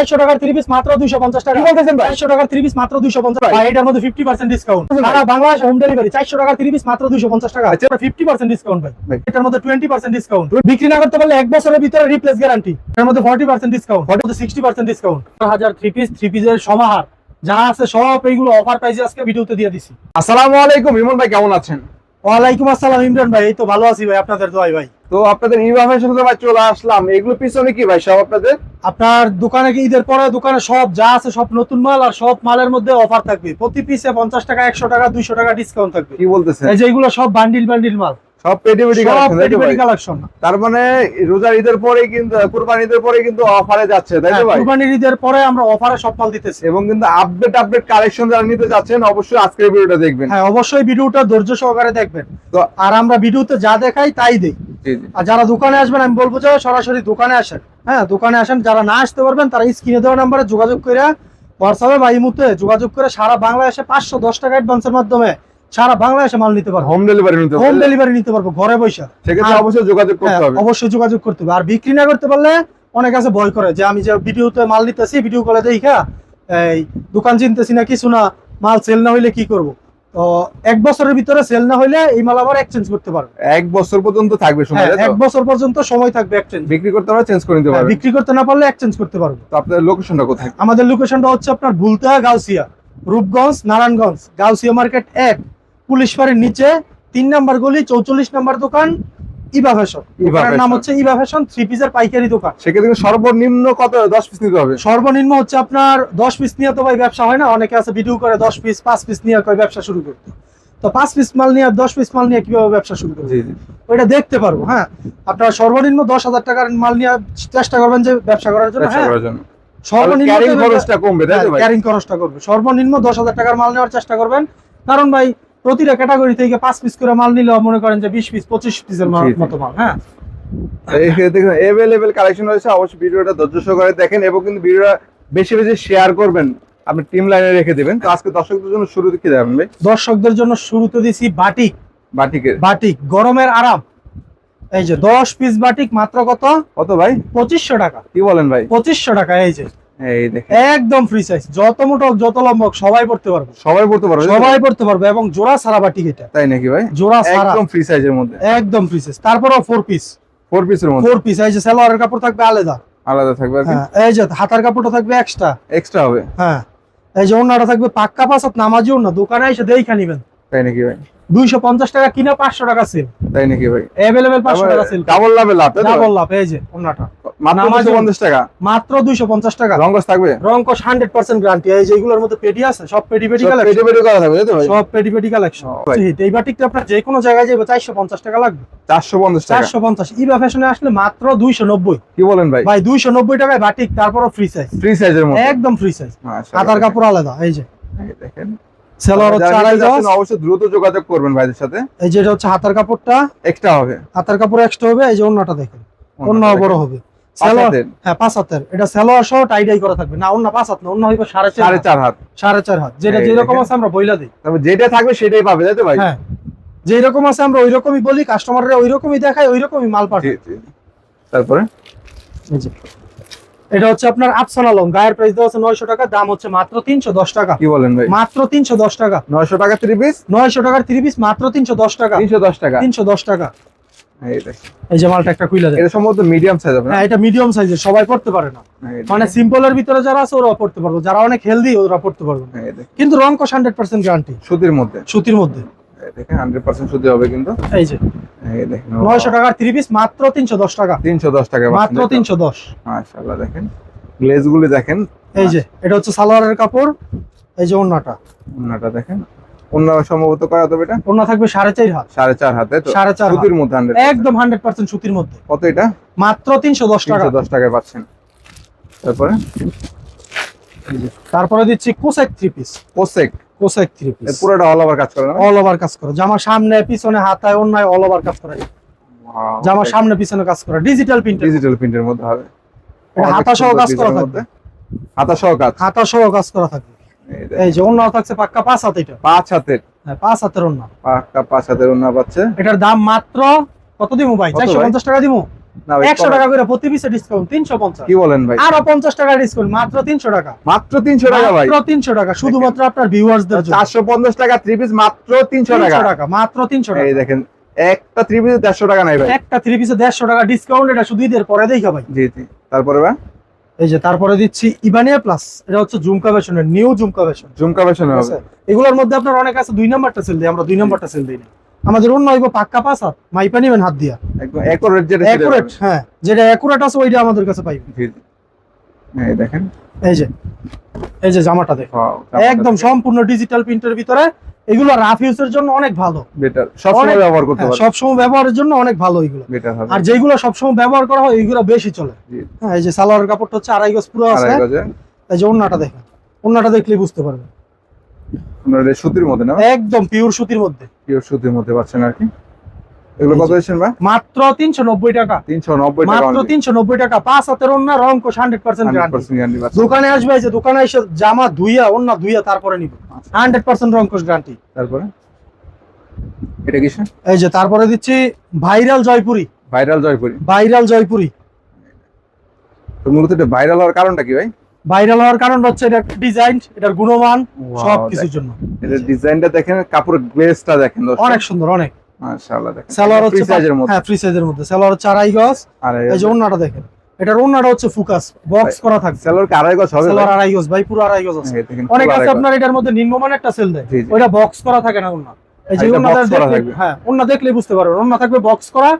400 টাকার 3 পিস মাত্র 250 টাকা। কি বলতেছেন ভাই? 400 টাকার 3 পিস মাত্র 250 টাকা। ভাই এটার মধ্যে 50% ডিসকাউন্ট। সারা বাংলাদেশ হোম ডেলিভারি। 400 টাকার 3 পিস মাত্র 250 টাকা। আচ্ছা 50% ডিসকাউন্ট ভাই। এটার মধ্যে 20% ডিসকাউন্ট। বিক্রি না করতে পারলে 1 বছরের ভিতরে রিপ্লেস গ্যারান্টি। এর মধ্যে 40% ডিসকাউন্ট। এর মধ্যে 60% ডিসকাউন্ট। 1000 3 পিসের সমাহার যা আছে সব এইগুলো অফার প্রাইসে আজকে ভিডিওতে দিয়ে দিছি। আসসালামু আলাইকুম ইমন ভাই, কেমন আছেন? ওয়ালাইকুম আসসালাম ইমরান ভাই, এই তো ভালো আছি ভাই, আপনাদের দোয়ায় ভাই। তো আপনাদের ইনফরমেশন তো ভাই চলে আসলাম। এগুলো পিছনে কি ভাই সব আপনাদের? আপনার দোকানে কি ঈদের পরে দোকানে সব যা আছে সব নতুন মাল, আর সব মালের মধ্যে অফার থাকবে। প্রতি পিসে 50 টাকা, 100 টাকা, 200 টাকা ডিসকাউন্ট থাকবে। কি বলতেছেন? এই যে এগুলো সব বান্ডিল মাল, সব পেটি কালেকশন। তার মানে রোজার ঈদের পরে কিন্তু কুরবানি ঈদের পরে কিন্তু অফারে যাচ্ছে, তাই তো ভাই? কুরবানির ঈদের পরে আমরা অফারে সব মাল দিতেছি এবং কিন্তু আপডেট কালেকশন যারা নিতে যাচ্ছেন অবশ্যই আজকের ভিডিওটা দেখবেন। হ্যাঁ অবশ্যই ভিডিওটা ধৈর্য সহকারে দেখবেন। তো আর আমরা ভিডিওতে যা দেখাই তাই দেই। জি জি। আর যারা দোকানে আসবেন আমি বলবো যে সরাসরি দোকানে আসেন। হ্যাঁ দোকানে আসেন, যারা না আসতে পারবেন তারা স্ক্রিনে দেওয়া নাম্বারে যোগাযোগ করে হোয়াটসঅ্যাপে বা ইমোতে যোগাযোগ করে সারা বাংলাদেশে 510 টাকা অ্যাডভান্সের মাধ্যমে সারা বাংলাদেশে মাল নিতে পারবো। হোম ডেলিভারি নিতে পারবো ঘরে বসে। সেক্ষেত্রে অবশ্যই যোগাযোগ করতে হবে। অবশ্যই যোগাযোগ করতে হবে। আর বিক্রি না করতে পারলে অনেক আছে ভয় করে যে আমি যে ভিডিওতে মাল নিতেছি, ভিডিও কলে দেখা এই দোকান চিনতেছি না কিছু না, মাল সেল না হইলে কি করব। তো 1 বছরের ভিতরে সেল না হইলে এই মাল আবার এক্সচেঞ্জ করতে পারবে। 1 বছর পর্যন্ত থাকবে সময়। 1 বছর পর্যন্ত সময় থাকবে এক্সচেঞ্জ। বিক্রি করতে পারলে চেঞ্জ করে নিতে পারবে। বিক্রি করতে না পারলে এক্সচেঞ্জ করতে পারবে। তো আপনাদের লোকেশনটা কোথায়? আমাদের লোকেশনটা হচ্ছে আপনার ভুলতা গাউসিয়া, রূপগঞ্জ, নারায়ণগঞ্জ, গাউসিয়া মার্কেট 1, পুলিশ ফাঁড়ির নিচে 3 নাম্বার গলি, 44 নাম্বার দোকান, ইবা ফ্যাশন। দোকানের নাম হচ্ছে ইবা ফ্যাশন, 3 পিসের পাইকারি দোকান। সেক্ষেত্রে সর্বনিম্ন কত 10 পিস নিতে হবে? সর্বনিম্ন হচ্ছে আপনার 10 পিস নিয়ে তো ভাই ব্যবসা হয় না। অনেকে আছে ভিডিও করে 10 পিস 5 পিস নিয়ে কয় ব্যবসা শুরু করতে। তো 5 পিস মাল নিয়ে 10 পিস মাল নিয়ে কিভাবে ব্যবসা শুরু করবে? জি জি। ওইটা দেখতে পারবো। হ্যাঁ আপনারা সর্বনিম্ন 10,000 টাকার মাল নিয়ে চেষ্টা করবেন যে ব্যবসা করার জন্য। ব্যবসা করার জন্য সর্বনিম্ন ক্যারিং খরচটা কমবে, তাই তো ভাই? ক্যারিং খরচটা করবে। সর্বনিম্ন 10,000 টাকার মাল নেওয়ার চেষ্টা করবেন। কারণ ভাই প্রতিটা ক্যাটাগরি থেকে 5 পিস করে মাল নিলে মনে করেন যে 20 পিস 25 পিসের মতো মাল। হ্যাঁ দেখুন अवेलेबल কালেকশন রয়েছে। অবশ্যই ভিডিওটা ধৈর্য সহকারে দেখেন এবং কিন্তু ভিডিওটা বেশি বেশি শেয়ার করবেন। আপনি টিম লাইনে রেখে দিবেন। তো আজকে দর্শকদের জন্য শুরুতে কি দেবেন ভাই? দর্শকদের জন্য শুরুতে দিছি বাটিক গরমের আরাম। এই যে 10 পিস বাটিক মাত্র কত ভাই? 2500 টাকা। কি বলেন ভাই? 2500 টাকা। এই যে এই দেখেন একদম ফ্রি সাইজ, যত মোটা হোক যত লম্বা হোক সবাই পড়তে পারবে। সবাই পড়তে পারবে এবং জোড়া সারা বাটিক এটা। তাই নাকি ভাই? জোড়া সারা একদম ফ্রি সাইজের মধ্যে, একদম ফ্রি সাইজ। তারপরও 4 পিসের মধ্যে 4 পিস। এই যে সালোয়ারের কাপড় থাকবে আলাদা থাকবে। হ্যাঁ এই যে হাতার কাপড়টা থাকবে এক্সট্রা হবে। হ্যাঁ এই যে ওন্নাটা থাকবে পাক্কা পাঁচাত নামাজি ওন্না। দোকানে এসে দেখে নিবেন। তাই নাকি ভাই? 250 টাকা কিনা 500 টাকা সেল। তাই নাকি ভাই? अवेलेबल 500 টাকা সেল। ডাবল লাভ। ডাবল লাভ। এই যে ওন্নাটা মাত্র 250 টাকা। মাত্র 250 টাকা। রংকশ থাকবে? রংকশ 100% গ্যারান্টি। এই যে এগুলোর মধ্যে পেটি আছে সব পেটি কালেকশন। পেটি করা থাকবে, তাই তো ভাই? সব পেটি কালেকশন। এই বাটিকটা আপনার যে কোনো জায়গায় যাবে 450 টাকা লাগবে। 450 টাকা। 450। ইবা ফ্যাশনে আসলে মাত্র 290। কি বলেন ভাই? ভাই 290 টাকায় বাটিক, তারপরও ফ্রি সাইজ। ফ্রি সাইজের মধ্যে একদম ফ্রি সাইজ। মাশাআল্লাহ। হাতার কাপড় আলাদা। এই যে দেখেন সেলোয়ার হচ্ছে 2.5 অবশ্যই দ্রুত যোগাযোগ করবেন ভাইদের সাথে। এই যে এটা হচ্ছে হাতার কাপড়টা এক্সট্রা হবে। হাতার কাপড় এক্সট্রা হবে। এই যে ওন্নাটা দেখেন, ওন্নাও বড় হবে। সালোয়ার হ্যাঁ 5 হাতের। এটা সালোয়ার সহ টাই করা থাকবে না। ওন্না 5 হাত না, ওন্না হইবে 4.5 হাত। 4.5 হাত। যেটা যেরকম আছে আমরা বইলা দেই। তবে যেটা থাকবে সেটাই পাবে, তাই তো ভাই? হ্যাঁ যেই রকম আছে আমরা ওই রকমই বলি, কাস্টমাররা ওই রকমই দেখাই, ওই রকমই মাল পাঠাই। তারপরে এই যে এটা হচ্ছে আপনার আফসানা লং। গায়ের প্রাইস দেওয়া আছে 900 টাকা, দাম হচ্ছে মাত্র 310 টাকা। কি বলেন ভাই? মাত্র 310 টাকা। 900 টাকা 3 পিস? 900 টাকার 3 পিস মাত্র 310 টাকা। 310 টাকা। 310 টাকা। এই দেখেন এই যে মালটা একটা খুইলা দেন। এটা সম্ভবত মিডিয়াম সাইজ হবে না? হ্যাঁ এটা মিডিয়াম সাইজের, সবাই পড়তে পারে না। মানে সিম্পলের ভিতরে যারা আছে ওরা পড়তে পারবে, যারা অনেক হেলদি ওরা পড়তে পারবে না। কিন্তু রংকশ 100% গ্যারান্টি। সুতির মধ্যে? সুতির মধ্যে। দেখেন 100% সুতি হবে কিন্তু। এই যে এই দেখেন 900 টাকার 3 পিস মাত্র 310 টাকা। 310 টাকা মাত্র 310। মাশাআল্লাহ। দেখেন গ্লেজগুলি দেখেন। এই যে এটা হচ্ছে সালোয়ারের কাপড়। এই যে ওন্নাটা দেখেন। ওন্না সম্ভবত কয় হাত হবে এটা? ওন্না থাকবে 4.5 হাত। 4.5 হাতে তো? 4.5 সুতির মধ্যে 100%। একদম 100% সুতির মধ্যে। কত এটা? মাত্র 310 টাকা। 310 টাকায় পাচ্ছেন। তারপরে দিচ্ছি কোসেক 3 পিস। কোসেক 3 পিস পুরোটা অল ওভার কাজ করে না? অল ওভার কাজ করে। জামা সামনে পিছনে হাতায় ওন্নায় অল ওভার কাজ করে। জামা সামনে পিছনে কাজ করে। ডিজিটাল প্রিন্টের মধ্যে হবে। হাতা সহ কাজ করা থাকবে। হাতা সহ কাজ করা থাকবে। এই যে ওন্নাও থাকছে পাক্কা 5 হাত। এটা 5 হাতের? হ্যাঁ 5 হাতের ওন্না। পাক্কা 5 হাতের ওন্না পাচ্ছে। এটার দাম মাত্র কত দিমু ভাই? 450 টাকা দিমু। না ভাই, 100 টাকা করে প্রতি পিসে ডিসকাউন্ট 350। কি বলেন ভাই? আরো 50 টাকা ডিসকাউন্ট, মাত্র 300 টাকা। মাত্র 300 টাকা ভাই, মাত্র 300 টাকা শুধুমাত্র আপনার ভিউয়ার্সদের জন্য। 450 টাকা 3 পিস মাত্র 300 300 টাকা। টাকা, মাত্র 300 টাকা। এই দেখেন একটা 3 পিসে 150 টাকা নাই ভাই। একটা 3 পিসে 150 টাকা ডিসকাউন্ট, এটা শুধু ঈদের পরে দেখা ভাই। জি জি। তারপরে ভাই এই যে তারপরে দিচ্ছি ইবানিয়া প্লাস, এটা হচ্ছে ঝুমকা ভার্সনের নিউ ঝুমকা ভার্সন। ঝুমকা ভার্সন ঠিক হবে। আছে, এগুলোর মধ্যে আপনার অনেক আছে 2 নাম্বারটা সেল দেই, আমরা 2 নাম্বারটা সেল দেই না। আমাদের অন্য হইব পাক্কা 5 হাত, মাইপা নিবেন হাত দিয়া, একদম একুরেট যেটা ছিল। একুরেট, হ্যাঁ যেটা একুরেট আছে ওইটা আমাদের কাছে পাইবেন। জি জি। এই দেখেন, এই যে জামাটা দেখো, একদম সম্পূর্ণ ডিজিটাল প্রিন্টের ভিতরে। এগুলো রাফ ইউজের জন্য অনেক ভালো, বেটার, সব সময় ব্যবহার করতে পারবেন। সব সময় ব্যবহারের জন্য অনেক ভালো এগুলো। বেটার হবে। আর যেগুলো সব সময় ব্যবহার করা হয় এগুলো বেশি চলে। জি। হ্যাঁ, এই যে সালোয়ারের কাপড়টা হচ্ছে 2.5 গজ পুরো আছে। 2.5 গজে। এই যে ওন্নাটা দেখেন, ওন্নাটা দেখলেই বুঝতে পারবেন। আপনার এই সুতির মধ্যে না? একদম পিওর সুতির মধ্যে। পিওর সুতির মধ্যে পাচ্ছেন আর কি। এগুলো কত দিচ্ছেন ভাই? মাত্র 390 টাকা। 390 টাকা। মাত্র 390 টাকা, 5 হাতের ওন্না, রং কোশ 100% গ্যারান্টি। 100% গ্যারান্টি পাচ্ছেন। দোকানে আসবে, এই যে দোকানে এসে জামা ধুইয়া ওন্না ধুইয়া তারপরে নিব, 100% রং কোশ গ্যারান্টি। তারপরে এটা কি? এই যে তারপরে দিচ্ছি viral Jaipuri. Viral Jaipuri. Viral Jaipuri. তো মূলত এটা ভাইরাল হওয়ার কারণটা কি ভাই? ভাইরাল হওয়ার কারণ হচ্ছে এটা ডিজাইন, এটার গুণমান, Wow, সবকিছুর জন্য। এটা ডিজাইনটা দেখেন, কাপড়ের গ্লেজটা দেখেন দর্শক। অনেক সুন্দর, অনেক। মাশাআল্লাহ দেখেন। সালোয়ার হচ্ছে ফ্রি সাইজের মধ্যে। হ্যাঁ, ফ্রি সাইজের মধ্যে। সালোয়ার হচ্ছে 2.5 গজ। আর এই যে ওন্নাটা দেখেন, এটার ওন্নাটা হচ্ছে ফোকাস বক্স করা থাকবে। সালোয়ার কি 2.5 গজ হবে? সালোয়ার 2.5 গজ ভাই, পুরো 2.5 গজ আছে। এই দেখেন, অনেক পুরো আছে 2.5 গজ। আপনার এটার মধ্যে নিম্নমানের একটা সেল দেয়, জি, জি। ওইটা বক্স করা থাকে না ওন্না। এই যে এটা ওন্নাটা box করা দেখলে, থাকবে। হ্যাঁ ওন্না দেখলেই বুঝতে পারবেন, ওন্না থাকবে বক্স করা।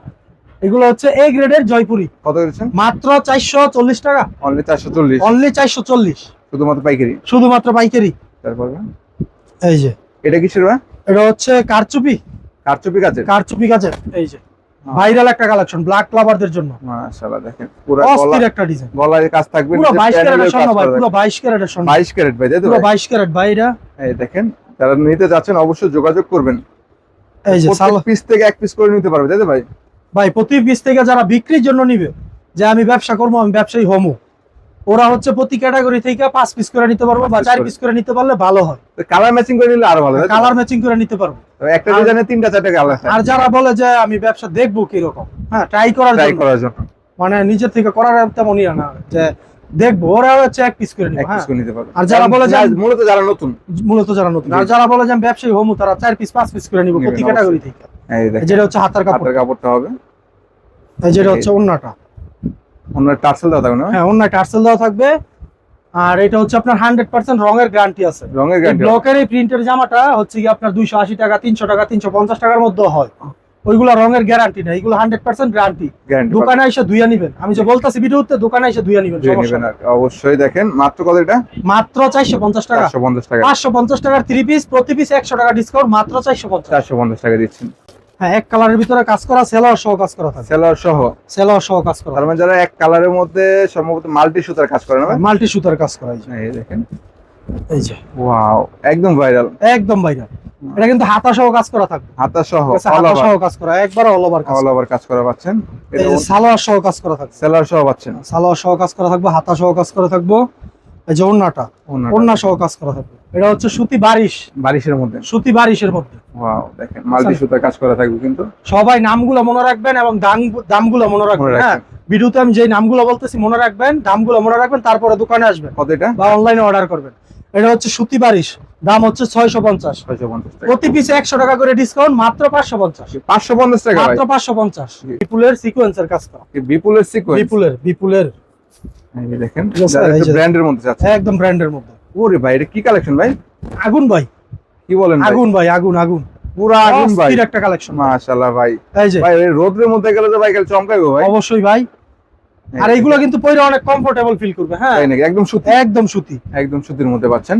এগুলো হচ্ছে এ গ্রেডের জয়পুরি। কত দিচ্ছেন? মাত্র 440 টাকা। অনলি 440। অনলি 440, শুধুমাত্র পাইকারি। শুধুমাত্র পাইকারি। তারপর এই যে এটা কিসের ভাই? এটা হচ্ছে কারচুপি। কারচুপি কাজের। কারচুপি কাজের। এই যে ভাইরাল একটা কালেকশন ব্ল্যাক লাভারদের জন্য। মাশাআল্লাহ দেখেন, পুরো অস্থির একটা ডিজাইন, গলায় কাজ থাকবে। পুরো 22 প্যানেলেও ক্যারেটের স্বর্ণ কাজ ভাই, করা পুরো থাকবে। 22 ক্যারেটের স্বর্ণ। 22 ক্যারেট ভাই, তাই তো পুরো ভাই? 22 ক্যারেট ভাই এটা। এই দেখেন, যারা নিতে যাচ্ছেন অবশ্যই যোগাযোগ করবেন। এই যে প্রত্যেক পিস থেকে এক পিস করে নিতে পারবে, তাই তো ভাই? ভাই প্রতি পিস থেকে যারা বিক্রির জন্য নিবে, যে আমি ব্যবসা করবো, আমি ব্যবসায়ী হমু, ওরা হচ্ছে প্রতি ক্যাটাগরি থেকে 5 পিস করে নিতে পারবো, বা 4 পিস করে নিতে পারলে ভালো হয়। কালার ম্যাচিং করে নিলে আরো ভালো, তাই তো? কালার ম্যাচিং করে নিতে পারবো। তো একটা ডিজাইনে 3টা 4টা কালার আর যারা বলে যে আমি ব্যবসা দেখবো কিরকম, হ্যাঁ ট্রাই ট্রাই জন্য, করার জন্য মানে নিজের থেকে করার তেমনই না, যে দেখবো, ওরা হচ্ছে 1 পিস করে এক নিবে। পিস হ্যাঁ, করে নিতে পারবে। আর যারা বলে যে মূলত যারা নতুন, মূলত যারা নতুন, আর যারা বলে যে আমি ব্যবসায়ী হমু, তারা 4 পিস 5 পিস করে নিব নিবেন, প্রতি ক্যাটাগরি থেকে। এই দেখেন যেটা হচ্ছে হাতার কাপড়, হাতের কাপড়টা হবে। এই যেটা হচ্ছে ওন্নাটা, অন্য টার্সেল দাও থাকবে না? হ্যাঁ ওন্নায় টার্সেল দেওয়া থাকবে। আর এটা হচ্ছে আপনার 100% রঙের গ্যারান্টি আছে। রঙের এই গ্যারান্টি। ব্লকের এই প্রিন্টের জামাটা হচ্ছে কি আপনার 280 টাকা, 300 টাকা, 350 টাকার মধ্যে হয়। ওইগুলো রঙের গ্যারান্টি না, এগুলো 100% গ্যারান্টি। গ্যারান্টি দোকানে এসে ধুইয়া নিবেন, আমি যে বলতাছি ভিডিওতে, দোকানে এসে ধুইয়া নিবেন, দিয়ে সমস্যা নেবেন নেই। আর কি। অবশ্যই দেখেন, মাত্র কত এটা? মাত্র 450 টাকা। 450 টাকা। 550 টাকার 3 পিস, প্রতি পিস 100 টাকা ডিসকাউন্ট, মাত্র 450। 450 টাকা দিচ্ছেন। হ্যাঁ, এক কালারের ভিতরে কাজ করা, সেলোয়ার সহ কাজ করা থাকে, সেলার সহ। সেলোয়ার সহ কাজ করা, তার মানে যারা এক কালারের মধ্যে সম্ভবত মাল্টি সুতার কাজ করে না ভাই? মাল্টি সুতার কাজ করা। এই দেখেন, এই যে ওয়াও, একদম ভাইরাল। একদম ভাইরাল। এটা কিন্তু হাতা সহ কাজ করা থাকবে, হাতা সহ, হাতা সহ কাজ করা, একবার অল ওভার কাজ। অল ওভার কাজ করা পাচ্ছেন। এই যে সালোয়ার সহ কাজ করা থাকবে, সেলার সহ পাচ্ছেন। সালোয়ার সহ কাজ করা থাকবে, হাতা সহ কাজ করা থাকবে। এই যে ওন্নাটা, ওন্না সহ কাজ করা থাকবে। এটা হচ্ছে সুতি বারিশ, বারিশের মধ্যে। সুতি বারিশের মধ্যে। ওয়াও, দেখেন মাল্টি সুতার কাজ করা থাকবে কিন্তু। সবাই নামগুলো মনে রাখবেন এবং দামগুলো মনে রাখবেন। মনে হ্যাঁ, রাখবেন। ভিডিওতে আমি যে নামগুলো বলতেছি মনে রাখবেন, দামগুলো মনে রাখবেন, তারপরে দোকানে আসবেন কত এটা? বা অনলাইনে অর্ডার করবেন। এটা হচ্ছে সুতি বারিশ, দাম হচ্ছে 650। 650 টাকা। প্রতি পিসে 100 টাকা করে ডিসকাউন্ট, মাত্র 550। 550 টাকা ভাই। মাত্র 550। বিপুলের সিকোয়েন্সের কাজ করা, এই বিপুলের সিকোয়েন্স। বিপুলের এই দেখেন, Yes, sir, এই যে ব্র্যান্ডের মধ্যে আছে। একদম ব্র্যান্ডের মধ্যে। ওরে ভাই, এটা কি কালেকশন ভাই? আগুন ভাই, কি বলেন ভাই? আগুন ভাই, আগুন পুরো আগুন ভাই। অস্থির একটা কালেকশন। মাশাআল্লাহ ভাই। এই যে ভাই এই রোদের মধ্যে গেলে তো ভাই কাল চমকাইবো ভাই। অবশ্যই ভাই। আর এইগুলো কিন্তু পরে অনেক কমফোর্টেবল ফিল করবে। হ্যাঁ, তাই নাকি? একদম সুতি। একদম সুতি, একদম সুতির মধ্যে পাচ্ছেন।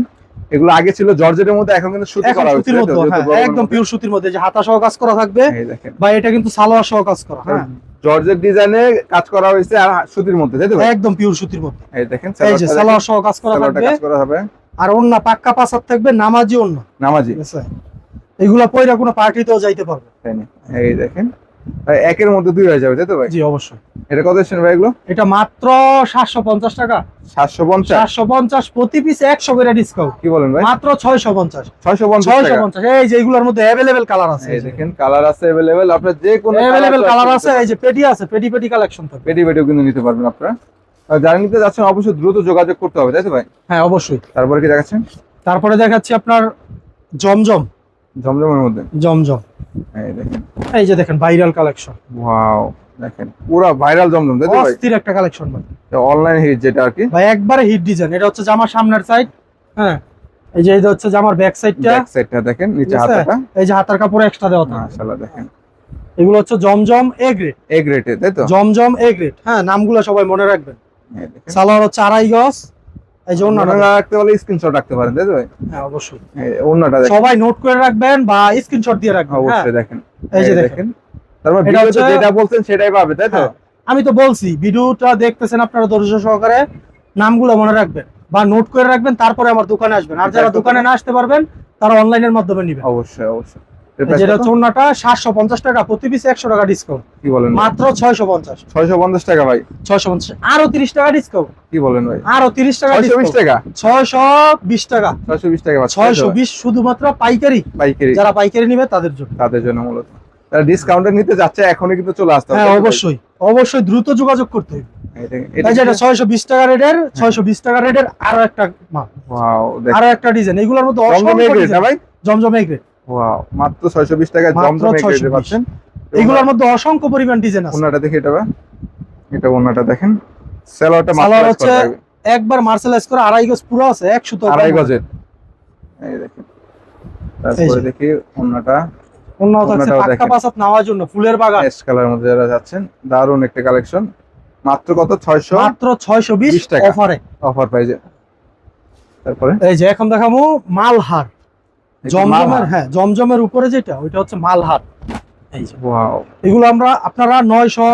এগুলো আগে ছিল জর্জেটের মধ্যে, এখন কিন্তু সুতি এখন করা হয়েছে। সুতির মধ্যে। হ্যাঁ, একদম পিওর সুতির মধ্যে, যে হাতা সহ কাজ করা থাকবে। এই দেখেন, ভাই এটা কিন্তু সালোয়ার সহ কাজ করা। হ্যাঁ, জর্জেট ডিজাইনে কাজ করা হয়েছে আর সুতির মধ্যে, তাই তো ভাই? একদম পিওর সুতির মধ্যে। এই দেখেন, এই যে সালোয়ার সহ কাজ করা সালোয়ারটা থাকবে, কাজ করা হবে। আর ওন্না পাক্কা পাসার থাকবে, নামাজি ওন্না। নামাজি। ঠিক আছে, এগুলা পয়রা কোনো পার্টিতেও যাইতে পারবে। তাই না? এই দেখেন, একের মধ্যে দুই হয়ে যাবে তাই তো ভাই? জি অবশ্যই। এটা কত দিচ্ছেন ভাই এগুলো? এটা মাত্র 750 টাকা। 750? 750 প্রতি পিস 100 করে ডিসকাউন্ট। কি বলেন ভাই? মাত্র 650। 650 টাকা। 650। এই যে এগুলোর মধ্যে अवेलेबल কালার আছে। এই দেখেন কালার আছে अवेलेबल, আপনার যে কোনো अवेलेबल কালার আছে। এই যে পেটি আছে, পেটি পেটি কালেকশন থাকবে। পেটি পেটিও কিন্তু নিতে পারবেন আপনারা। আর যারা নিতে যাচ্ছেন অবশ্যই দ্রুত যোগাযোগ করতে হবে তাই তো ভাই? হ্যাঁ অবশ্যই। তারপরে কি দেখাচ্ছেন? তারপরে দেখাচ্ছি আপনার জমজম। জমজমের মধ্যে জমজম এই দেখেন, এই যে দেখেন ভাইরাল কালেকশন। ওয়াও দেখেন পুরো ভাইরাল জমজম তাই তো ভাই? অস্থির একটা কালেকশন ভাই। অনলাইন হিট যেটা আর কি ভাই একবারে হিট ডিজাইন। এটা হচ্ছে জামার সামনের সাইড, হ্যাঁ এই যে এটা হচ্ছে জামার ব্যাক সাইডটা। ব্যাক সাইডটা দেখেন, নিচে হাতাটা এই যে হাতার কাপড় এক্সট্রা দেওয়া থাকে। মাশাআল্লাহ দেখেন এগুলো হচ্ছে জমজম এ গ্রেড। এ গ্রেডে তাই তো? জমজম এ গ্রেড, হ্যাঁ নামগুলো সবাই মনে রাখবেন। এই দেখেন সালোয়ার হচ্ছে 2.5 গজ। এই যে ওন্নাটা ওন্নাটা রাখতে বলে স্ক্রিনশট রাখতে পারেন তাই তো ভাই? হ্যাঁ অবশ্যই। এই ওন্নাটা দেখেন, সবাই নোট করে রাখবেন বা স্ক্রিনশট দিয়ে রাখবেন। হ্যাঁ অবশ্যই দেখেন। এই যে দেখেন, তারপর এটা ভিডিওতে হচ্ছে- যেটা বলছেন সেটাই পাবে তাই তো? হ্যাঁ, আমি তো বলছি ভিডিওটা দেখতেছেন আপনারা ধৈর্য সহকারে নামগুলো মনে রাখবেন বা নোট করে রাখবেন, তারপরে আমার দোকানে আসবেন। আর যারা দোকানে না আসতে পারবেন তারা অনলাইনের মাধ্যমে নেবেন। অবশ্যই অবশ্যই। যেটা হচ্ছে ওন্নাটা 750 টাকা, প্রতি পিস 100 টাকা ডিসকাউন্ট। কি বলেন? মাত্র 650। 650 টাকা ভাই? 650 আরো 30 টাকা ডিসকাউন্ট। কি বলেন ভাই? আরো 30 টাকা 620 টাকা? 620 টাকা। 620 টাকা পাচ্ছেন তাই তো? 620 শুধুমাত্র পাইকারি। পাইকারি যারা পাইকারি নেবে তাদের জন্য। তাদের জন্য মূলত তারা ডিসকাউন্টে নিতে যাচ্ছে, এখনই কিন্তু চলে আসতে হবে হ্যাঁ তাই তো ভাই? অবশ্যই অবশ্যই দ্রুত যোগাযোগ করতে হবে। এটা এই যে এটা 620 টাকা রেটের, 620 টাকা রেটের আরো একটা মাল, ওয়াও দেখেন আরো একটা ডিজাইন। এগুলোর মধ্যে জমজম অসংখ্য এগ্রেড না ডিজাইন। ভাই? জমজম এগ্রেড। ওয়াও মাত্র 620 টাকায় মাত্র জমজম এগ্রেড 620 পাচ্ছেন। এগুলোর মধ্যে অসংখ্য পরিমাণ ডিজাইন আছে। ওন্নাটা দেখে এটা ভাই, এটা ওন্নাটা দেখেন, সালোয়ারটা সালোয়ার মাত্র হচ্ছে একবার মার্শালাইজ করে 2.5 গজ পুরো আছে, 1 সুতো 2.5 গজের। এই দেখেন তারপরে দেখি ওন্নাটা, অন্যও থাকছে ওন্নাটাও পাক্কা দেখেন। পাসাত নেওয়ার জন্য ফুলের বাগান। অ্যাশ কালার মধ্যে যারা যাচ্ছেন, দারুন একটা কালেকশন। মাত্র কত? 600 মাত্র 620 টাকা। অফারে। অফার প্রাইজে। তারপরে এই যে এখন দেখাবো মালহার। এটা জমজমের, মালহার। হ্যাঁ জমজমের উপরে যেটা ওইটা হচ্ছে মালহার। এই যে ওয়াও এগুলো আপনারা 900,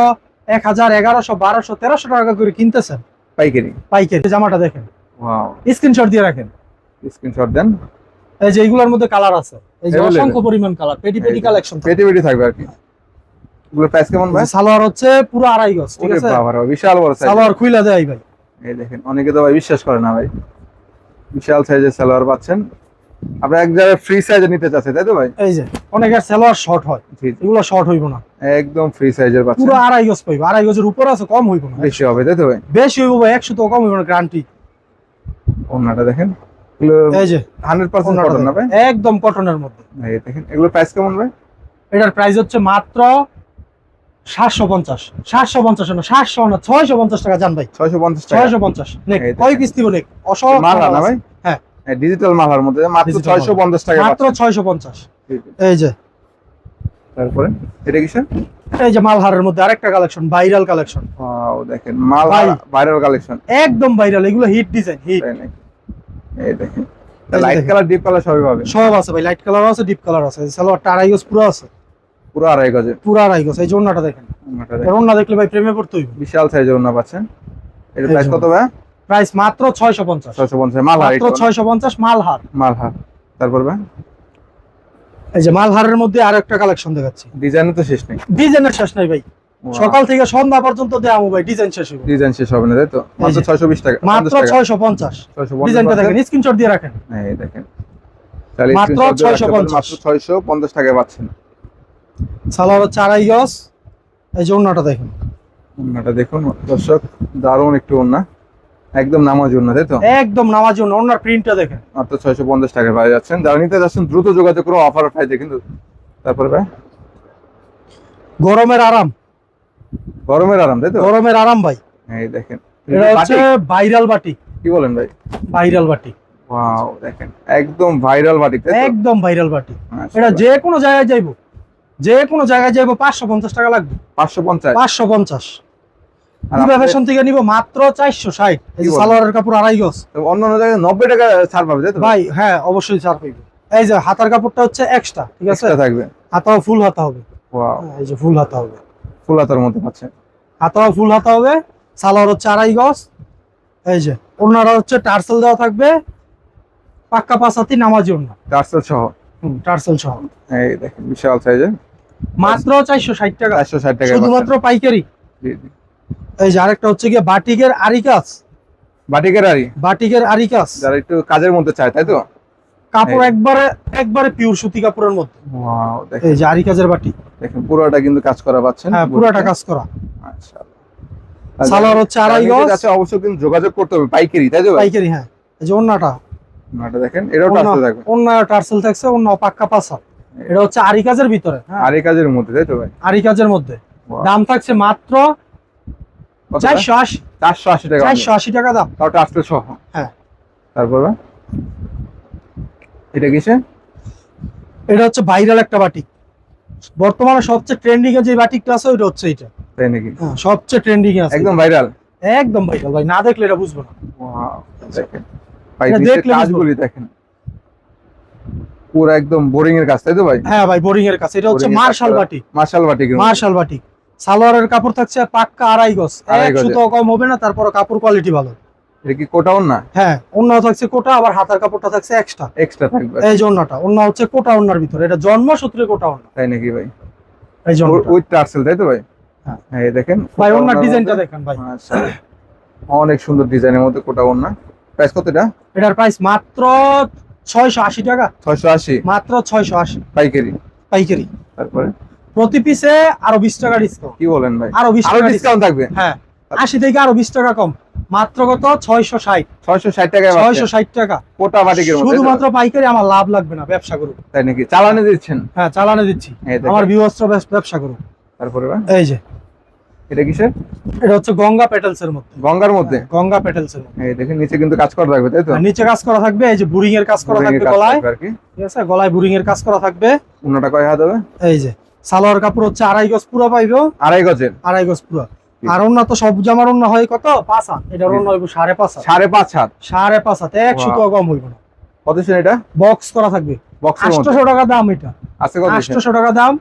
1000, 1100, 1200, 1300 টাকা করে কিনতেছেন পাইকারি। পাইকারি। জামাটা দেখেন, ওয়াও স্ক্রিনশট দিয়ে রাখেন। স্ক্রিনশট দেন। এই যে এগুলোর মধ্যে কালার আছে, এই যে Available। অসংখ্য পরিমাণ কালার, পেটি পেটি এই যে। কালেকশন। পেটি পেটি থাকবে আর কি। এগুলো প্রাইস কেমন ভাই? সালোয়ার হচ্ছে পুরো 2.5 গজ, ঠিক ওরে আছে? বাবা রে, বিশাল বড় সাইজ। সালোয়ার খুইলা দেয় ভাই। এই দেখেন অনেকে তো ভাই বিশ্বাস করে না ভাই, বিশাল সাইজের সালোয়ার পাচ্ছেন। আপনারা এক জায়গায় ফ্রি সাইজে নিতে চাচ্ছেন তাই তো ভাই? এই যে অনেকের সালোয়ার শর্ট হয়, জি জি। এগুলো শর্ট হইব না, একদম ফ্রি সাইজের পাচ্ছেন। পুরো 2.5 গজ পাইব। 2.5 গজের উপর আছে, কম হইব না। বেশি হবে তাই তো ভাই? বেশি হইব ভাই, 100 তো কম হইব না, গ্যারান্টি। ওন্নাটা দেখেন, এগুলো এই যে 100% কটন না ভাই? একদম কটনের মধ্যে। এই দেখেন এগুলো প্রাইস কেমন ভাই? এটার প্রাইস হচ্ছে মাত্র 750। 750 না, 700 না, 650 টাকা জান ভাই। 650 টাকা। 650 নেক এই দেখেন। কয় পিস দিব নেক? অসংখ্য মালহা মাল না আছে। ভাই? হ্যাঁ ডিজিটাল মালহার মধ্যে মাত্র Digital 650 টাকা মাত্র পাচ্ছেন। 650। জি, জি। এই যে তারপরে এটা কিসের? এই যে মালহারের মধ্যে আরেকটা কালেকশন, ভাইরাল কালেকশন, ওয়াও দেখেন মালহা ভাই। Viral collection. একদম ভাইরাল। এগুলো হিট ডিজাইন, হিট। তাই নাকি? এই দেখেন এই যে লাইট দেখেন। কালার ডিপ কালার সবই পাবেন। সব আছে ভাই, লাইট কালার আছে, ডিপ কালার আছে। সালোয়ারটা 2.5 গজ পুরো আছে, পুরো 2.5 গজের। পুরো 2.5 গজ। এই যে ওন্নাটা দেখেন, ওন্নাটা এর দেখেন, ওন্না দেখলে ভাই প্রেমে পড়তে হইব। বিশাল সাইজের ওন্না পাচ্ছেন। এর এই প্রাইস যে কত ভাই? প্রাইস মাত্র 650। 650 মালহার। মাত্র 650 মালহার। মালহার। তারপর ভাই এই যে মালহারের মধ্যে আরো একটা কালেকশন দেখাচ্ছি। ডিজাইন তো শেষ নেই। ডিজাইনের শেষ নাই ভাই, সকাল থেকে সন্ধ্যা পর্যন্ত দেখাবো ভাই, ডিজাইন শেষ হইব। ডিজাইন শেষ হবে না তাই তো? মাত্র যে। 620 টাকা। মাত্র 50 টাকা। 650। 650 ডিজাইনটা পাচ্ছেন। দেখেন, স্ক্রিনশট দিয়ে রাখেন। এই দেখেন তাহলে মাত্র screenshot দিয়ে রাখতে পারেন। 650 মাত্র 650 টাকায় পাচ্ছেন। সালোয়ার হচ্ছে 2.5 গজ। এই যে ওন্নাটা দেখেন, ওন্নাটা দেখুন দর্শক, দারুণ একটু ওন্না, একদম নামাজি ওন্না তাই তো? একদম নামাজি ওন্না। ওন্নার প্রিন্টটা দেখেন। মাত্র 650 টাকায় পাওয়া যাচ্ছেন। যারা নিতে যাচ্ছেন দ্রুত যোগাযোগ করো, অফার পাইতে কিন্তু। তারপর ভাই গরমের আরাম, গরমের আরাম তাই তো? গরমের আরাম ভাই। এই দেখেন এটা হচ্ছে ভাইরাল বাটিক। কি বলেন ভাই? ভাইরাল বাটিক, ওয়াও দেখেন একদম ভাইরাল বাটিক তাই তো? একদম ভাইরাল বাটিক। মাশাআল্লাহ। এটা যে কোনো জায়গায় যাইবো, যে কোনো জায়গায় যাইবো 550 টাকা লাগবে। 550। 550। আর ইবা আপনাদের- ফ্যাশন থেকে নিব মাত্র 460। এই কি যে বলেন? সালোয়ারের কাপড় 2.5 গজ অন্য অন্য জায়গায় 90 টাকা ছাড় পাবে তাই তো? ভাই। হ্যাঁ অবশ্যই ছাড় পাইবে। এই যে হাতার কাপড়টা হচ্ছে এক্সট্রা, ঠিক আছে? এক্সট্রা থাকবে। হাতাও ফুল হাতা হবে। ওয়াও হ্যাঁ, এই যে ফুল হাতা হবে, ফুল হাতার মধ্যে পাচ্ছেন। হাতাও ফুল হাতা হবে। সালোয়ার হচ্ছে 2.5 গজ। এই যে ওন্নাটা হচ্ছে টার্সেল দেওয়া থাকবে, পাক্কা পাঁচাতি নামাজি ওন্না। টার্সেল সহ। টার্সেল সহ। এই দেখেন বিশাল সাইজের। মাত্র 460 টাকা, 460 টাকা শুধুমাত্র পাইকারি। জি জি। এই যে আরেকটা হচ্ছে গিয়ে বাটিকের আরিকাস, বাটিকের আরি, বাটিকের আরিকাস, যারা একটু কাজের মধ্যে চায় তাই তো। কাপড় এই। একবারে একবারে পিওর সুতি কাপড়ের মধ্যে। ওয়াও, এই দেখেন যে আরিকাজের বাটি, দেখেন পুরোটা কিন্তু কাজ করা পাচ্ছেন। হ্যাঁ পুরাটা কাজ করা। আচ্ছা, সালোয়ার হচ্ছে আড়াই গজ। আছে, অবশ্যই কিন্তু যোগাযোগ করতে হবে পাইকারি, তাই তো ভাই? পাইকারি, হ্যাঁ। এই যে ওন্নাটা, ওনাটা দেখেন, এটাও টার্সেল থাকবে। ওন্না টার্সেল থাকছে, ওন্না পাক্কা পাসা। এটা হচ্ছে আরিকাজের ভিতরে, হ্যাঁ আর এই কাজের মধ্যে, তাই তো ভাই? আরিকাজের মধ্যে। Wow. দাম থাকছে মাত্র কত? 480, 480 টাকা, 480 টাকা দাম। তাও টার্সেল সহ। হ্যাঁ। তারপর ভাই, এটা কিসে? এটা হচ্ছে ভাইরাল একটা বাটিক, বর্তমানে সবচেয়ে ট্রেন্ডিং এ যে বাটিকটা আছে ওইটা হচ্ছে এটা। তাই নাকি? হ্যাঁ সবচেয়ে ট্রেন্ডিং এ আছে, একদম ভাইরাল। একদম ভাইরাল ভাই, না দেখলে এটা বুঝবো না। ওয়াও, দেখেন ভাই, এটা নিচের দেখলে বুঝবো। কাজগুলি দেখেন, পুরো একদম বোরিং এর কাজ, তাই তো ভাই? হ্যাঁ ভাই, বোরিং এর কাছে। এটা হচ্ছে Boring এর কাজ মার্শাল করা। Batik, marshal batik. Marshal batik. সালোয়ারের কাপড় থাকছে পাক্কা আড়াই গজ, আড়াই এক গজে। সুতো কম হবে না, তারপর কাপড় কোয়ালিটি ভালো। এটা কি কোটাও না? হ্যাঁ, ওন্না থাকছে কোটা, আবার হাতার কাপড়টা থাকছে এক্সট্রা। এক্সট্রা থাকবে? এই যে ওন্নাটা, ওন্না হচ্ছে কোটা, ওন্নার ভিতরে এটা জন্মসূত্রে কোটা ওন্না। তাই নাকি ভাই? এই যে ওন্নাটা। উইথ টার্সেল, তাই তো ভাই? হ্যাঁ। হ্যাঁ, এই দেখেন ভাই ওন্নার ডিজাইনটা দেখেন ভাই, মাশাআল্লাহ, অনেক সুন্দর ডিজাইনের মধ্যে কোটা ওন্না। প্রাইস কত এটা? এটার প্রাইস মাত্র 680 টাকা, 680 মাত্র 680 পাইকারি। পাইকারি। তারপরে প্রতি পিসে আরো 20 টাকা ডিসকাউন্ট, কি বলেন ভাই? আরো 20 আরো টাকা ডিসকাউন্ট থাকবে? হ্যাঁ, 80 থেকে আরো 20 টাকা কম, মাত্র কত? 660, 660 টাকায় 660 টাকা। কোটা বাটিকের মধ্যে, শুধুমাত্র পাইকারি, আমার লাভ লাগবে না, ব্যবসা করুন। তাই নাকি? চালানে দিচ্ছেন? হ্যাঁ চালানে দিচ্ছি, এই দেখেন। আমার ভিউয়ার্সরা ব্যবসা করুন। তারপরে ভাই, এই যে এটা কিসের? এটা হচ্ছে গঙ্গা পেটেলস এর মধ্যে, গঙ্গার মধ্যে। গঙ্গা পেটেলস এর মধ্যে। এই দেখেন নিচে কিন্তু কাজ করা থাকবে, তাই তো? আর নিচে কাজ করা থাকবে, এই যে বুরিং এর কাজ করা Boring এর থাকবে কাজ গলায়, থাকবে আর কি। ঠিক আছে, গলায় বুরিং এর কাজ করা থাকবে। ওন্নাটা কয় হাত হবে? এই যে সালোয়ার কাপড় হচ্ছে আড়াই গজ পুরো পাইবো, আড়াই গজের। আড়াই গজ পুরো। আর ওন্না তো সব জামার ওন্না হয় কত? 5 হাত, এটার ওন্না হইব 5.5 হাত, 5.5 হাত। 5.5 হাত, এক Wow. সুতো কম হইব না। কত ছিল এটা? বক্স করা থাকবে, বক্সের মধ্যে 800 টাকা দাম। এটা আছে কত? 800 টাকা দাম,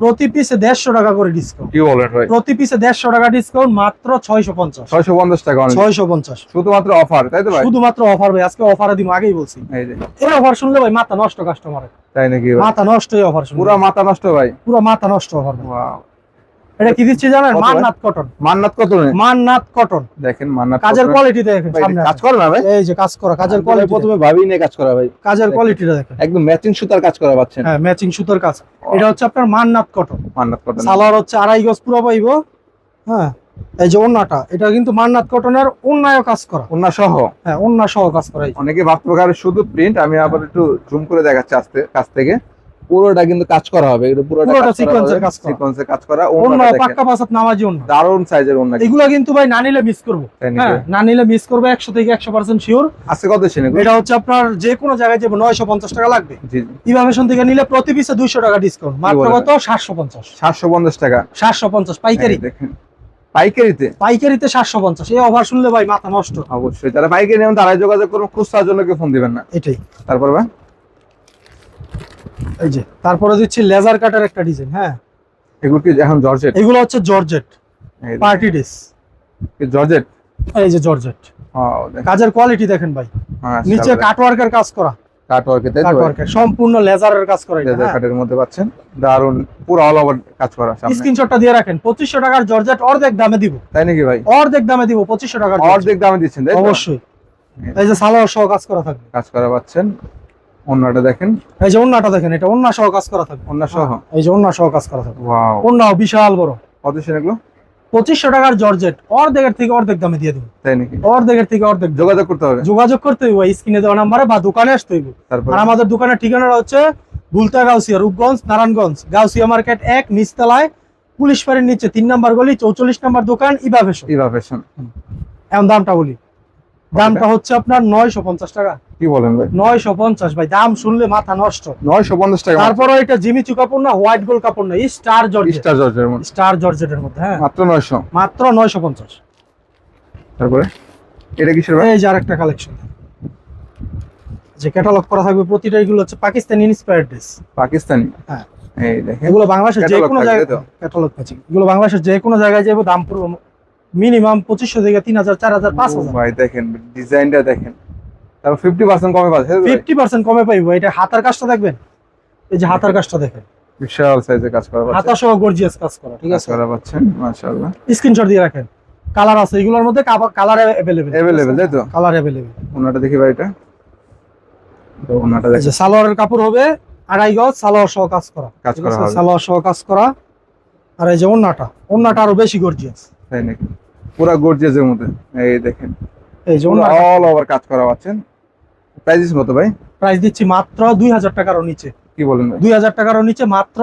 প্রতি পিসে 150 টাকা করে ডিসকাউন্ট, কি বলেন ভাই? প্রতি পিসে 150 টাকা ডিসকাউন্ট, মাত্র 650, 650 টাকা অনলি, 650। শুধুমাত্র অফার, তাই তো ভাই? শুধুমাত্র অফার ভাই, আজকে অফারে দিব, আগেই বলছি। এই যে, এই অফার শুনলে ভাই মাথা নষ্ট কাস্টমারের, তাই নাকি ভাই? মাথা নষ্ট এই অফার শুনলে, পুরো মাথা নষ্ট ভাই। পুরো মাথা নষ্ট অফার। ওয়াও, এটা কি দিচ্ছি জানেন? কত ভাই? মান্নাত কটন, মান্নাত কত নেই? মান্নাত কটন। দেখেন মান্নাত কাজের কত? কোয়ালিটি দেখেন ভাই, সামনে কাজ আছে। করে না ভাই? এই যে কাজ করা, কাজের কোয়ালিটি, প্রথমে ভাবি নিয়ে কাজ করা ভাই, কাজের কোয়ালিটিটা দেখেন, একদম ম্যাচিং সুতার কাজ করা পাচ্ছেন। হ্যাঁ ম্যাচিং সুতার কাজ। এটা হচ্ছে আপনার মান্নাত কটন, মান্নাত কত? সালোয়ার হচ্ছে আড়াই গজ পুরো পাইবো। হ্যাঁ, এই যে ওন্নাটা, এটা কিন্তু মান্নাত কটনের ওন্নায়ও কাজ করা, ওন্না সহ। হ্যাঁ ওন্না সহ কাজ করা। এই যে। অনেকে ভাবতে পারে শুধু প্রিন্ট, আমি আবার একটু জুম করে দেখাচ্ছি আস্তে কাছ থেকে। পুরোটা কিন্তু কাজ করা হবে, এটা পুরোটা পুরোটা সিকোয়েন্সের কাজ করা, সিকোয়েন্সের কাজ করা। ওন্না ওন্নাটা দেখেন, পাক্কা পাঁচাত নামাজি ওন্না। দারুণ সাইজের ওন্না। এগুলা কিন্তু ভাই না নিলে মিস করবো, তাই নাকি? হ্যাঁ না নিলে মিস করবো, 100 থেকে 100% শিওর। আছে কত ছিল? এটা হচ্ছে আপনার যে কোনো জায়গায় যাবো 950 টাকা লাগবে। জি, ইভাবেশন থেকে নিলে প্রতি পিসে 200 টাকা ডিসকাউন্ট, মাত্র বলেন? কত? 750, 750 টাকা 750 পাইকারি। এই দেখেন, পাইকারিতে। পাইকারিতে 750, এই অফার শুনলে ভাই মাথা নষ্ট। অবশ্যই যারা পাইকারি নেবেন তারাই যোগাযোগ করুন, খুচরার জন্য কেউ ফোন দিবেন না। এটাই। তারপর ভাই, এই যে তারপরে দিচ্ছি লেজার কাটার একটা ডিজাইন, হ্যাঁ এগুলো কি এখন জর্জেট? এগুলো হচ্ছে জর্জেট এই দেখেন, পার্টি ড্রেস। কি জর্জেট? এই যে জর্জেট, ও দেখেন, কাজের কোয়ালিটি দেখেন ভাই, নিচে মাশাআল্লাহ, কাটওয়ার্কের কাজ করা, কাটওয়ার্কে, তাই তো? কাটওয়ার্কের সম্পূর্ণ লেজারের কাজ করা। এটা লেজার কাটের মধ্যে পাচ্ছেন, দারুণ পুরো অল ওভার কাজ করা সামনে। স্ক্রিনশটটা দিয়ে রাখেন, 2500 টাকার জর্জেট অর্ধেক দামে দিব, তাই নাকি ভাই? অর্ধেক দামে দিব, 2500 টাকার জর্জেট। অর্ধেক দামে দিচ্ছেন, তাই তো? অবশ্যই। এই যে সালোয়ার সহ কাজ করা থাকবে, কাজ করা পাচ্ছেন। ওন্নাটা দেখেন, এই যে ওন্নাটা দেখেন, এটা ওন্না সহ কাজ করা থাকবে, ওন্না সহ। এই যে ওন্না সহ কাজ করা থাকবে, ওয়াও, ওন্নাও বিশাল বড়। কত ছিল এগুলো? 2500 টাকার জর্জেট অর্ধেকের থেকে অর্ধেক দামে দিয়ে দেবো, তাই নাকি? অর্ধেকের থেকে অর্ধেক। যোগাযোগ করতে হবে। যোগাযোগ করতে হইব স্ক্রিনে দেওয়া নাম্বারে, বা দোকানে আসতে হইব। তারপর আর আমাদের দোকানের ঠিকানাটা হচ্ছে ভুলতা গাউসিয়া, রূপগঞ্জ নারায়ণগঞ্জ, গাউসিয়া মার্কেট 1 নিচতলায়, পুলিশ ফাঁড়ির নিচে 3 নাম্বার গলি, 44 নাম্বার দোকান, ইবা ফ্যাশন। ইভা ফ্যাশন। এখন দামটা বলি, দামটা হচ্ছে আপনার 950 টাকা। কি বলেন ভাই? 950 ভাই, দাম শুনলে মাথা নষ্ট। 950 টাকা। তারপরে এটা জিমিচু কাপড় না, হোয়াইট গোল্ড কাপড় না, স্টার জর্জেট, স্টার জর্জের মধ্যে স্টার জর্জেটের মধ্যে, হ্যাঁ মাত্র 900। মাত্র 950। তারপরে এটা কিসের ভাই? এই যে আরেকটা কালেকশন, যে ক্যাটালগ করা থাকবে প্রতিটা, এগুলো হচ্ছে পাকিস্তানি ইন্সপায়ার্ড ড্রেস। পাকিস্তানি। হ্যাঁ, এই দেখেন, এগুলো বাংলাদেশের যে Catalog কোনো থাকবে জায়গায় তো? ক্যাটালগ ম্যাচিং, এগুলো বাংলাদেশের যে কোনো জায়গায় যাবো দাম পুরো মিনিমাম 2500 থেকে 3000, 4000, ও 5000, ভাই দেখেন ডিজাইনটা দেখেন। তারপর 50% কমে পাচ্ছে, তাই তো ভাই? 50% কমে পাইবো। এটা হাতার কাজটা দেখবেন, এই যে হাতার কাজটা দেখেন, বিশাল সাইজে কাজ করা হাতা সহ গর্জিয়াস কাজ করা, ঠিক কাজ আছে? করা পাচ্ছেন মাশাআল্লাহ। স্ক্রিনশট দিয়ে রাখেন। কালার আছে এগুলোর মধ্যে, কালার अवेलेबल, তাই তো? Colour available. ওনাটা দেখি ভাই, এটা তো ওনাটা এই দেখি যে সালোয়ারের কাপড় হবে 2.5 গজ, সালোয়ার সহ কাজ করা, কাজ ঠিক করা আছে? হবে। সালোয়ার সহ কাজ করা। আর এই যে ওন্নাটা আরো বেশি গর্জিয়াস। তাই নাকি? পুরা গর্জিয়াসের মধ্যে এই দেখেন, এই যে ওন্নাটা অল ওভার কাজ করা পাচ্ছেন। প্রাইস কত ভাই? প্রাইস দিচ্ছি মাত্র 2000 টাকারও নিচে। কি বলেন ভাই? 2000 টাকারও নিচে মাত্র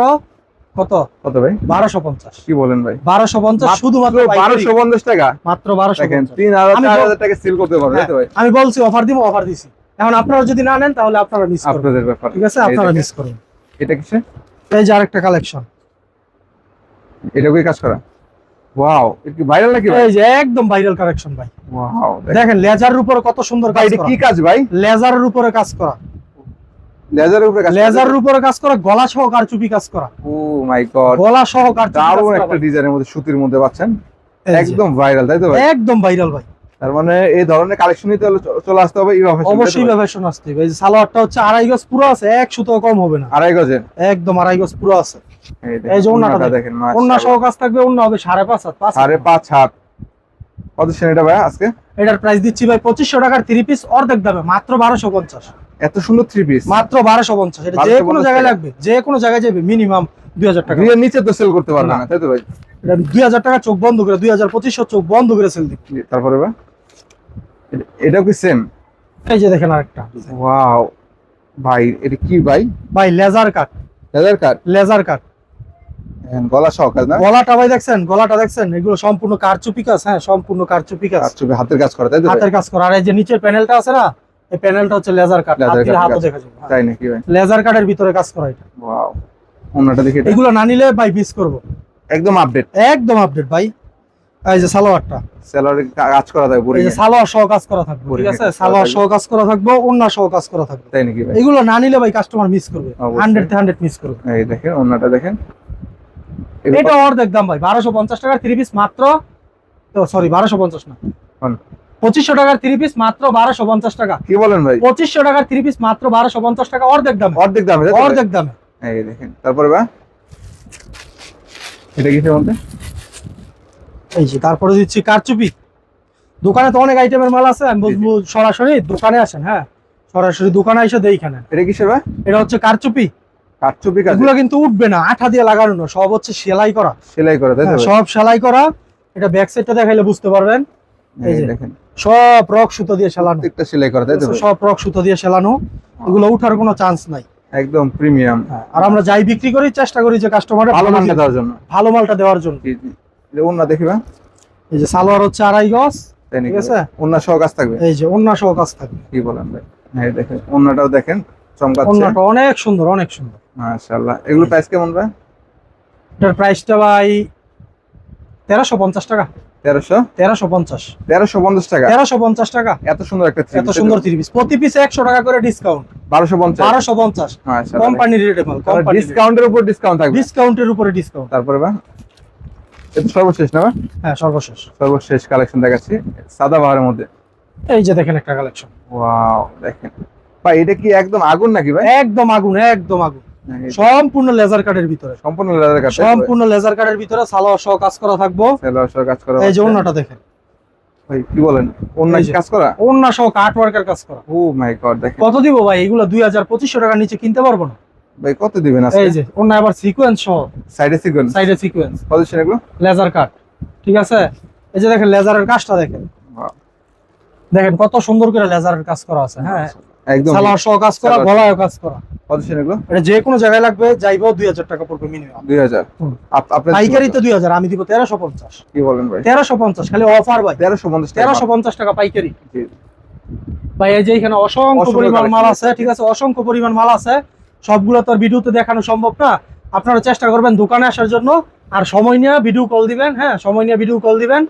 কত? কত ভাই? 1250। কি বলেন ভাই? 1250 শুধুমাত্র 1250 টাকা, মাত্র দেখেন 1250। 3000 টাকা সেল করতে পারবে, তাই তো ভাই? আমি বলছি অফার দিব, অফার দিছি। এখন আপনারা যদি না নেন তাহলে আপনারা মিস করবেন, আপনাদের ব্যাপার, ঠিক আছে? আপনারা মিস করবেন। এটা কিসে? এই যে আরেকটা কালেকশন, এটা কি কাজ করা? ওয়াও, এটা কি ভাইরাল নাকি ভাই? এই যে একদম ভাইরাল কালেকশন ভাই। ওয়াও, দেখেন লেজারের উপরে কত সুন্দর ভাই কাজ এটা করা। কি কাজ ভাই? লেজারের উপরে কাজ করা, লেজারের উপরে কাজ করা? লেজারের উপরে কাজ করা, গলা সহ কারচুপি কাজ করা, ও মাই গড, গলা সহ কারচুপি কাজ দারুণ করা একটা ভাই। ডিজাইনের মধ্যে সুতির মধ্যে পাচ্ছেন, এই যে, একদম ভাইরাল, তাই তো ভাই? একদম ভাইরাল ভাই। তার মানে এই ধরনের কালেকশনই তো চলে আসতে হবে ইভা ফ্যাশন, অবশ্যই ব্যবসা আসতে হবে। এই যে সালোয়ারটা হচ্ছে 2.5 গজ পুরো আছে, এক সুতো কম হবে না, 2.5 গজের। একদম 2.5 গজ পুরো আছে। দেখেন, এই যে ওন্নাটা ওন্নাটা দেখেন, দেখেন, ওন্না সহ মাশাআল্লাহ। কাজ থাকবে, ওন্না হবে 5.5 হাত, 5 হাত। 5.5 হাত। কত সেন এটা ভাই আজকে? এটার প্রাইস দিচ্ছি ভাই 2500 টাকার 3 পিস অর্ধেক দামে মাত্র 1250। এত সুন্দর 3 পিস মাত্র 1250। এটা যে কোনো 1250 জায়গায় টাকা। লাগবে, যে কোনো জায়গায় যাবে মিনিমাম 2000 টাকা। দুইয়ের নিচে তো সেল করতে পারবে না। না, তাই তো ভাই? এটা 2000 টাকা চোখ বন্ধ করে, 2500 চোখ বন্ধ করে সেল দিবে। জি, তারপরে ভাই এটাও কি সেম? এই যে দেখেন আরেকটা ওয়াও ভাই, এটা কি ভাই? ভাই laser cut, laser cut, laser cut. গলা সহ কাজ না? গলাটা ভাই দেখছেন, গলাটা দেখছেন? এগুলো সম্পূর্ণ কারচুপি কাজ, হ্যাঁ সম্পূর্ণ কারচুপি কাজ, আর ছবি হাতের কাজ করা, তাই তো ভাই? হাতের কাজ করা। আর এই যে নিচের প্যানেলটা আছে না, এই প্যানেলটা হচ্ছে লেজার কাট, লেজার কাট হাতও কাজ। দেখা যাবে। তাই নাকি ভাই? লেজার কাটের ভিতরে কাজ করা এটা। ওয়াও, ওন্নাটা দেখি, এটা এগুলো না নিলে ভাই মিস করব। একদম আপডেট। একদম আপডেট ভাই। এই যে সালোয়ারটা, সেলরে কাজ করা থাকে পুরো। এই যে সালোয়ার সহ কাজ করা থাকবে, ঠিক আছে? সালোয়ার সহ কাজ করা থাকবে, ওন্না সহ কাজ করা থাকবে। তাই নাকি ভাই? এগুলো না নিলে ভাই কাস্টমার মিস করবে, অবশ্যই। 100 তে 100 মিস করবে। এই দেখেন ওন্নাটা দেখেন, এটা অর্ধেক দাম ভাই, 1250 টাকার 3 পিস মাত্র, সরি 1250 না, 2500 টাকার 3 পিস মাত্র 1250 টাকা। কি বলেন ভাই? 2500 টাকার 3 পিস মাত্র 1250 টাকা, অর্ধেক দামে, অর্ধেক দামে, তাই তো ভাই? অর্ধেক দামে। এই দেখেন, তারপরে ভাই এটা কিসের মধ্যে? এই যে তারপরে দিচ্ছি কারচুপি। দোকানে তো অনেক আইটেমের মাল আছে, আমি বলবো সরাসরি দোকানে আসেন, হ্যাঁ সরাসরি দোকানে এসে দেখেন। এটা কিসের ভাই? এটা হচ্ছে কারচুপি। কাঠচুপি কাজ, এগুলো কিন্তু উঠবে না, আঠা দিয়ে লাগানো না, সব হচ্ছে সেলাই করা, সেলাই করা, তাই তো হ্যাঁ, ভাই? সব সেলাই করা। এটা ব্যাক সাইডটা দেখাইলে বুঝতে পারবেন। এই এই যে দেখেন, সব রক সুতো দিয়ে সেলানো, প্রত্যেকটা সেলাই করা, তাই তো ভাই? সব রক সুতো দিয়ে সেলানো, এগুলো উঠার কোনো চান্স নাই। একদম প্রিমিয়াম। আর আমরা যাই বিক্রি করি চেষ্টা করি যে কাস্টমারের ভালো মানটা দেওয়ার জন্য। ভালো মালটা দেওয়ার জন্য। জি জি, এটা ওন্না দেখি ভাই, এই যে সালোয়ার হচ্ছে 2.5 গজ, তাই নাকি ঠিক আছে? ভাই? ওন্না সহ কাজ থাকবে। এই যে ওন্না সহ কাজ থাকবে। কি বলেন ভাই? হ্যাঁ দেখেন, ওন্নাটাও দেখেন চমকাচ্ছে, ওন্নাটা অনেক সুন্দর, অনেক সুন্দর। মাশাআল্লাহ। এগুলো প্রাইস কেমন ভাই? এটার প্রাইসটা ভাই 1350 টাকা। 1300 1350 1350 টাকা? 1350 টাকা। এত সুন্দর একটা এত সুন্দর 3 পিস, প্রতি পিসে 100 টাকা করে ডিসকাউন্ট। 1250 1250 মাশাআল্লাহ। কোম্পানির রেটে মাল, কোম্পানির ডিসকাউন্টের উপর ডিসকাউন্ট থাকবে। ডিসকাউন্টের উপরে ডিসকাউন্ট। তারপরে ভাই এটা সর্বশেষ না ভাই? হ্যাঁ সর্বশেষ। সর্বশেষ কালেকশন দেখাচ্ছি সাদা বাহারের মধ্যে। এই যে দেখেন একটা কালেকশন, ওয়াও দেখেন ভাই, এটা কি একদম আগুন নাকি ভাই? একদম আগুন, একদম আগুন। এই সম্পূর্ণ লেজার কাটের ভিতরে, সম্পূর্ণ লেদার কাট, সম্পূর্ণ লেজার কাটের ভিতরে সালোয়ার সহ কাজ করা থাকবো। সেলর সহ কাজ করা। এই যে ওন্নাটা দেখেন, ভাই কি বলেন, ওন্না এই যে। কাজ করা? ওন্না সহ কাট ওয়ার্কের কাজ করা। ও মাই গড, দেখেন কত দিব ভাই? এগুলো 2500 টাকার নিচে কিনতে পারবো না। ভাই, কত দিবেন আজকে? এই যে ওন্না আবার সিকোয়েন্স সহ, সাইডে সিকোয়েন্স, সাইডে সিকোয়েন্স, পজিশন এগুলো। লেজার কাট, ঠিক আছে? এই যে দেখেন লেজারের কাজটা দেখেন, Wow, দেখেন কত সুন্দর করে লেজারের কাজ করা আছে, হ্যাঁ একদম সালোয়ার সহ কাজ করা, সালোয়ার। গলায়ও কাজ করা। পজিশন এগুলো এটা যে কোনো জায়গায় লাগবে, যাইবো 2000 টাকা পড়বে মিনিমাম। 2000। হুম। আপনার পাইকারি তো 2000, আমি দিব 1350। কি বলেন ভাই? 1350 খালি অফার ভাই, 1350 টাকা। 1350 টাকা পাইকারি। জি। ভাই এই যে এখানে অসংখ্য অসংখ্য পরিমাণ collection মাল আছে। আছে, ঠিক আছে? অসংখ্য পরিমাণ মাল আছে, সবগুলো তো আর ভিডিওতে দেখানো সম্ভব না। আপনারা চেষ্টা করবেন দোকানে আসার জন্য, আর সময় নিয়ে ভিডিও কল দিবেন, হ্যাঁ সময় নিয়ে ভিডিও কল দিবেন।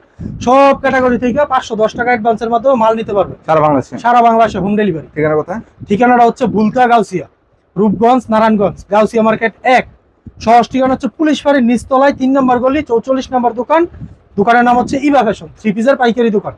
সব ক্যাটাগরি থেকে 510 টাকা অ্যাডভান্সের মাধ্যমে মাল নিতে পারবেন সারা বাংলাদেশে। সারা বাংলাদেশে, হোম ডেলিভারি। ঠিকানা কোথায়? ঠিকানাটা হচ্ছে ভুলতা গাউসিয়া, রূপগঞ্জ নারায়ণগঞ্জ, গাউসিয়া মার্কেট 1। সহজ ঠিকানা হচ্ছে পুলিশ ফাঁড়ির নিচতলায় 3 নম্বর গলি, 44 নম্বর দোকান। দোকানের নাম হচ্ছে ইভা ফ্যাশন, 3 পিসের পাইকারি দোকান।